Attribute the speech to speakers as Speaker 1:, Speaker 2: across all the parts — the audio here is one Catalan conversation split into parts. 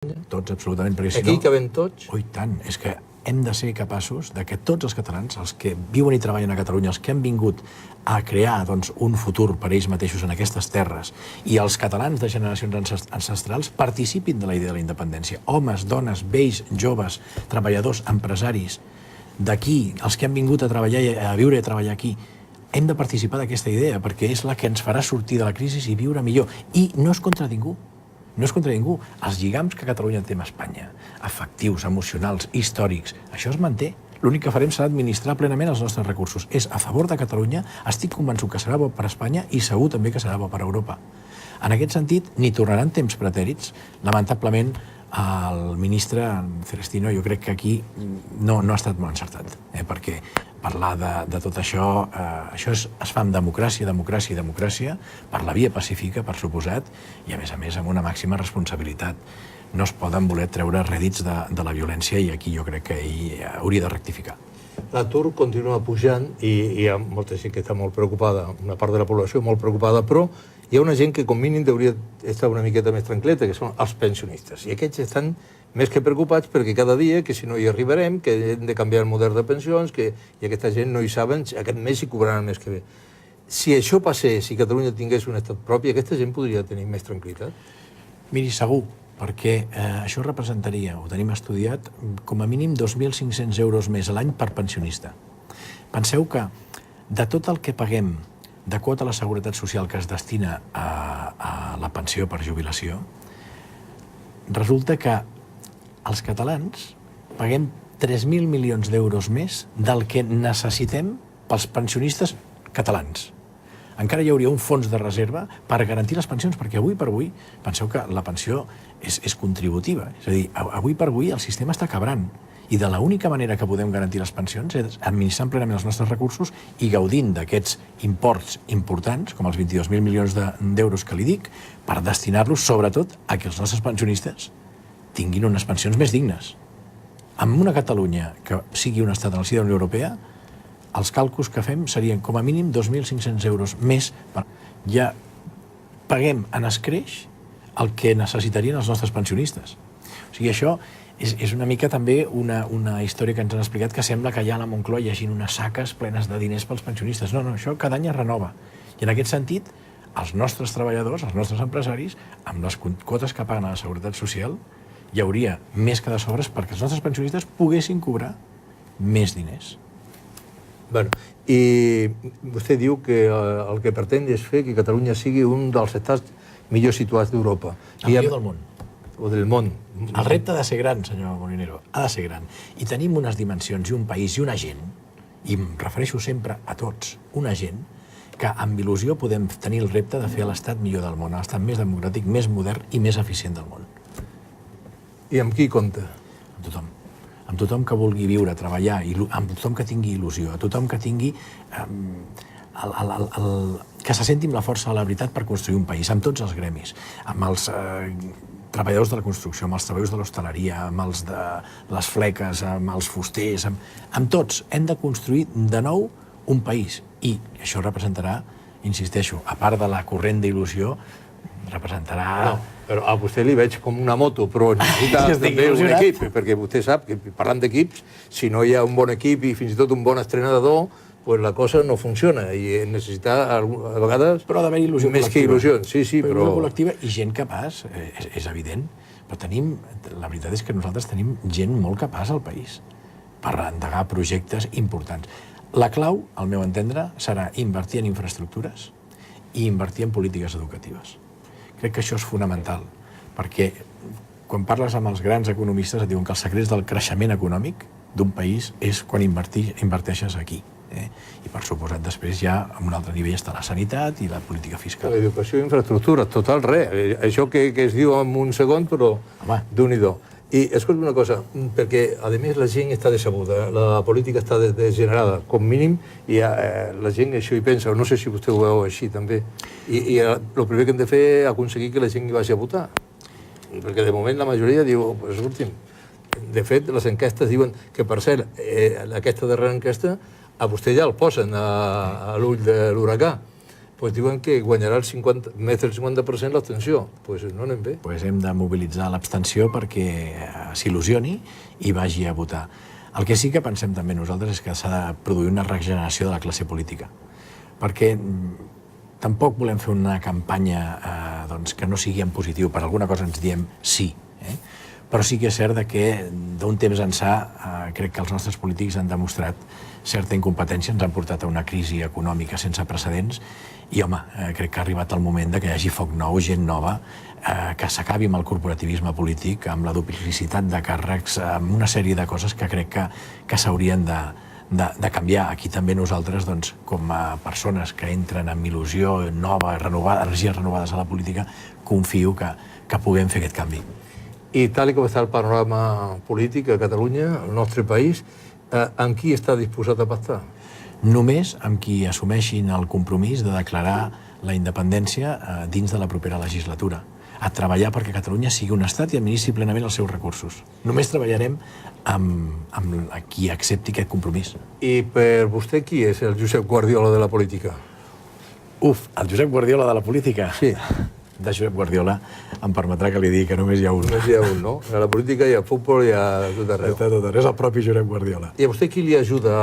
Speaker 1: Tots, absolutament, perquè si no...
Speaker 2: Aquí hi cabem tots?
Speaker 1: Oh, i tant, és que hem de ser capaços de que tots els catalans, els que viuen i treballen a Catalunya, els que han vingut a crear un futur per ells mateixos en aquestes terres, i els catalans de generacions ancestrals participin de la idea de la independència. Homes, dones, vells, joves, treballadors, empresaris, d'aquí, els que han vingut a treballar, a viure i a treballar aquí, hem de participar d'aquesta idea, perquè és la que ens farà sortir de la crisi i viure millor. I no és contra ningú. No és contra ningú. Els lligams que Catalunya té amb Espanya, afectius, emocionals, històrics, això es manté. L'únic que farem serà administrar plenament els nostres recursos. És a favor de Catalunya, estic convençut que serà bo per Espanya i segur també que serà bo per Europa. En aquest sentit, ni tornaran temps pretèrits. Lamentablement, el ministre Celestino, jo crec que aquí no ha estat molt encertat, perquè parlar de tot això, això es fa amb democràcia, democràcia i democràcia, per la via pacífica, per suposat, i a més amb una màxima responsabilitat. No es poden voler treure rèdits de la violència i aquí jo crec que ell hauria de rectificar.
Speaker 2: L'atur continua pujant i hi ha molta gent que està molt preocupada, una part de la població molt preocupada, però hi ha una gent que com mínim hauria d'estar una miqueta més tranquil·leta, que són els pensionistes. I aquests estan més que preocupats perquè cada dia, que si no hi arribarem, que hem de canviar el model de pensions, i aquesta gent no hi saben, aquest mes hi cobraran el mes que ve. Si això passés, si Catalunya tingués un estat propi, aquesta gent podria tenir més tranquil·litat?
Speaker 1: Miri, segur, perquè això representaria, ho tenim estudiat, com a mínim 2.500 euros més a l'any per pensionista. Penseu que de tot el que paguem de quota a la Seguretat Social que es destina a la pensió per jubilació, resulta que els catalans paguem 3.000 milions d'euros més del que necessitem pels pensionistes catalans. Encara hi hauria un fons de reserva per garantir les pensions, perquè avui per avui, penseu que la pensió és contributiva. És a dir, avui per avui el sistema està quebrant. I de l'única manera que podem garantir les pensions és administrant plenament els nostres recursos i gaudint d'aquests imports importants, com els 22.000 milions d'euros que li dic, per destinar-los, sobretot, a que els nostres pensionistes tinguin unes pensions més dignes. Amb una Catalunya que sigui un estat en el si de la Unió Europea, els càlculs que fem serien com a mínim 2.500 euros més. Ja paguem en escreix el que necessitarien els nostres pensionistes. O sigui, això és una mica també una història que ens han explicat que sembla que allà a la Moncloa hi hagi unes saques plenes de diners pels pensionistes. No, això cada any es renova. I en aquest sentit, els nostres treballadors, els nostres empresaris, amb les quotes que paguen a la Seguretat Social, hi hauria més que de sobres perquè els nostres pensionistes poguessin cobrar més diners.
Speaker 2: Bueno, i vostè diu que el que pretén és fer que Catalunya sigui un dels estats millor situats d'Europa.
Speaker 1: El millor del món.
Speaker 2: O del món.
Speaker 1: El repte ha de ser gran, senyor Molinero, ha de ser gran. I tenim unes dimensions i un país i una gent, i em refereixo sempre a tots, una gent que amb il·lusió podem tenir el repte de fer l'estat millor del món, l'estat més democràtic, més modern i més eficient del món.
Speaker 2: I amb qui compta?
Speaker 1: Amb tothom. Amb tothom que vulgui viure, treballar, amb tothom que tingui il·lusió, a tothom que tingui que se senti amb la força de la veritat per construir un país, amb tots els gremis, amb els treballadors de la construcció, amb els treballadors de l'hostaleria, amb els de les fleques, amb els fusters, amb tots. Hem de construir de nou un país i això representarà, insisteixo, a part de la corrent d'il·lusió, representarà...
Speaker 2: No, però a vostè li veig com una moto, però necessita també un equip, perquè vostè sap que parlant d'equips, si no hi ha un bon equip i fins i tot un bon estrenador, pues la cosa no funciona i necessita a vegades
Speaker 1: però ha d'haver il·lusió
Speaker 2: més que il·lusions. Sí, però...
Speaker 1: Il·lusió col·lectiva i gent capaç, és evident, però la veritat és que nosaltres tenim gent molt capaç al país per endegar projectes importants. La clau, al meu entendre, serà invertir en infraestructures i invertir en polítiques educatives. Crec que això és fonamental, perquè quan parles amb els grans economistes et diuen que els secrets del creixement econòmic d'un país és quan inverteixes aquí. I per suposat després ja a un altre nivell està la sanitat i la política fiscal.
Speaker 2: L'educació i infraestructures, total res. Això que es diu en un segon, però Déu-n'hi-do. I escolta una cosa, perquè a més la gent està decebuda, la política està degenerada, com mínim, i la gent això hi pensa, no sé si vostè ho veu així també, i el primer que hem de fer és aconseguir que la gent hi vagi a votar. Perquè de moment la majoria diu, pues últim, de fet les enquestes diuen que per cert, aquesta darrera enquesta a vostè ja el posen a l'ull de l'huracà, pues diuen que guanyarà més del 50% l'abstenció. Pues no anem bé.
Speaker 1: Pues hem de mobilitzar l'abstenció perquè s'il·lusioni i vagi a votar. El que sí que pensem també nosaltres és que s'ha de produir una regeneració de la classe política, perquè tampoc volem fer una campanya que no sigui en positiu. Per alguna cosa ens diem sí, però sí que és cert que d'un temps ençà crec que els nostres polítics han demostrat certa incompetència, ens han portat a una crisi econòmica sense precedents i, home, crec que ha arribat el moment que hi hagi foc nou, gent nova, que s'acabi amb el corporativisme polític, amb la duplicitat de càrrecs, amb una sèrie de coses que crec que s'haurien de canviar. Aquí també nosaltres, com a persones que entren amb il·lusió nova, energies renovades a la política, confio que puguem fer aquest canvi.
Speaker 2: I tal com està el panorama polític a Catalunya, al nostre país, amb qui està disposat a pactar?
Speaker 1: Només amb qui assumeixin el compromís de declarar la independència dins de la propera legislatura, a treballar perquè Catalunya sigui un estat i administri plenament els seus recursos. Només treballarem amb qui accepti aquest compromís.
Speaker 2: I per vostè qui és el Josep Guardiola de la política?
Speaker 1: El Josep Guardiola de la política?
Speaker 2: Sí.
Speaker 1: De Josep Guardiola em permetrà que li digui que només hi ha un.
Speaker 2: Només hi ha un, no? A la política hi ha futbol i a tot arreu.
Speaker 1: És el propi Josep Guardiola.
Speaker 2: I a vostè qui li ajuda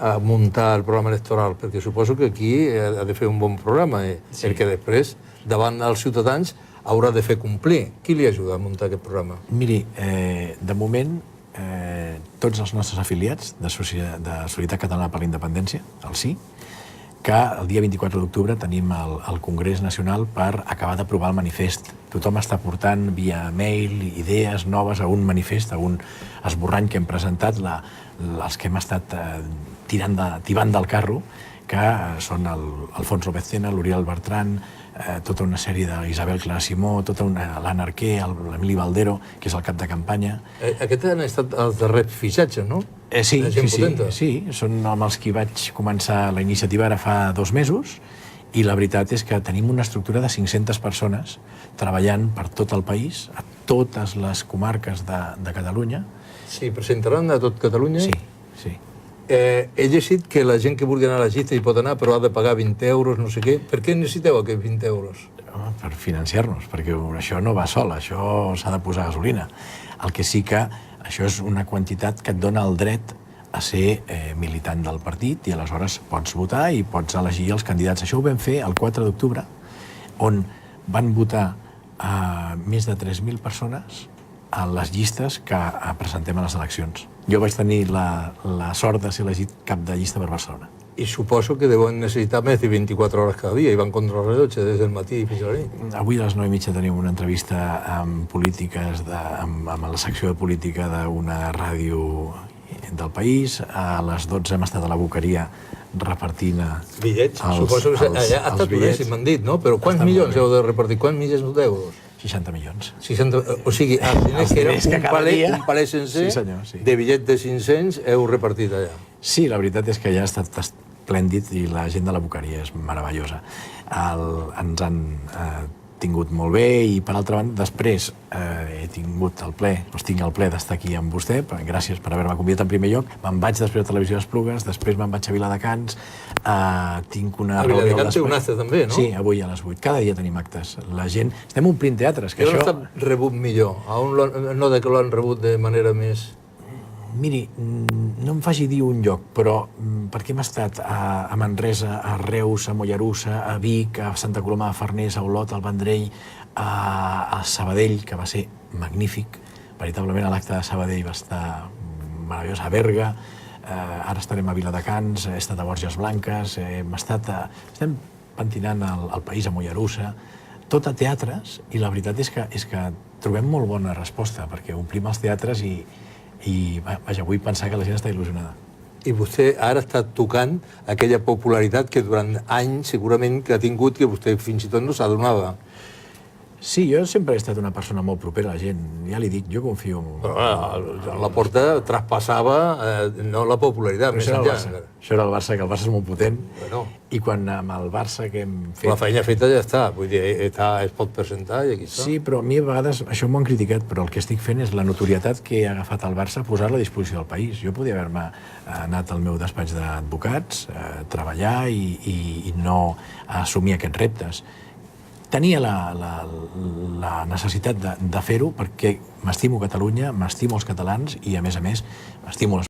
Speaker 2: a muntar el programa electoral? Perquè suposo que aquí ha de fer un bon programa, el que després, davant els ciutadans, haurà de fer complir. Qui li ajuda a muntar aquest programa?
Speaker 1: Miri, de moment, tots els nostres afiliats de Solidaritat Catalana per la Independència, el sí, que el dia 24 d'octubre tenim el Congrés Nacional per acabar d'aprovar el manifest. Tothom està portant via mail idees noves a un manifest, a un esborrany que hem presentat, els que hem estat tibant del carro, que són l'Alfons López Tena, l'Oriol Bertran, tota una sèrie d'Isabel Clara Simó, tota l'Anna Arquer, l'Emili Baldero, que és el cap de campanya.
Speaker 2: Aquests han estat els darrers fitxatges, no?
Speaker 1: Sí, són amb els qui vaig començar la iniciativa ara fa 2 mesos, i la veritat és que tenim una estructura de 500 persones treballant per tot el país, a totes les comarques de Catalunya.
Speaker 2: Sí, presentaran a tot Catalunya?
Speaker 1: Sí.
Speaker 2: He llegit que la gent que vulgui anar a la llista hi pot anar, però ha de pagar 20 euros, no sé què. Per què necessiteu aquests 20 euros?
Speaker 1: Per financiar-nos, perquè això no va sol, això s'ha de posar gasolina. El que sí que això és una quantitat que et dona el dret a ser militant del partit i aleshores pots votar i pots elegir els candidats. Això ho vam fer el 4 d'octubre, on van votar més de 3.000 persones a les llistes que presentem a les eleccions. Jo vaig tenir la sort de ser elegit cap de llista per Barcelona.
Speaker 2: I suposo que deuen necessitar més de 24 hores cada dia i van contra el rellotge des del matí fins a la nit.
Speaker 1: Avui a les 9:30 tenim una entrevista amb polítiques, amb la secció de política d'una ràdio del país. A les 12 hem estat a la Boqueria repartint
Speaker 2: bitllets. Suposo que allà ha estat un m'han dit, no? Però quants milions heu de repartir? Quants milions d'euros?
Speaker 1: 60 milions.
Speaker 2: O sigui, els diners que era un paler sencer de bitllet de 500 heu repartit allà.
Speaker 1: Sí, la veritat és que ja ha estat esplèndid i la gent de la Boqueria és meravellosa. Ens han tingut molt bé i, per altra banda, després he tingut el ple d'estar aquí amb vostè, gràcies per haver-me convidat en primer lloc. Me'n vaig després a Televisió d'Esplugues, després me'n vaig a Viladecans, tinc una reunió...
Speaker 2: A Viladecans té un acte també, no?
Speaker 1: Sí, avui a les 8. Cada dia tenim actes. La gent... Estem omplint teatres, que
Speaker 2: això... Però no està rebut millor? No de que l'han rebut de manera més...
Speaker 1: Miri, no em faci dir un lloc, però perquè hem estat a Manresa, a Reus, a Mollerussa, a Vic, a Santa Coloma de Farners, a Olot, al Vendrell, a Sabadell, que va ser magnífic. Veritablement l'acte de Sabadell va estar meravellós, a Berga, ara estarem a Viladecans, he estat a Borges Blanques, estem pentinant el país, a Mollerussa, tot a teatres, i la veritat és que trobem molt bona resposta, perquè omplim els teatres i vaja, vull pensar que la gent està il·lusionada.
Speaker 2: I vostè ara està tocant aquella popularitat que durant anys segurament que ha tingut que vostè fins i tot no s'adonava.
Speaker 1: Sí, jo sempre he estat una persona molt propera a la gent, ja li dic, jo confio...
Speaker 2: Però la Porta traspassava no la popularitat, més enllà.
Speaker 1: Això era el Barça, que el Barça és molt potent,
Speaker 2: Bueno.
Speaker 1: i quan amb el Barça que hem fet...
Speaker 2: La feina feta ja està, vull dir, es pot presentar i aquí està.
Speaker 1: Sí, però a mi a vegades, això m'ho han criticat, però el que estic fent és la notorietat que he agafat al Barça, posar-la a disposició del país. Jo podia haver-me anat al meu despatx d'advocats, treballar i no assumir aquests reptes. Tenia la necessitat de fer-ho perquè m'estimo Catalunya, m'estimo els catalans i, a més, m'estimo les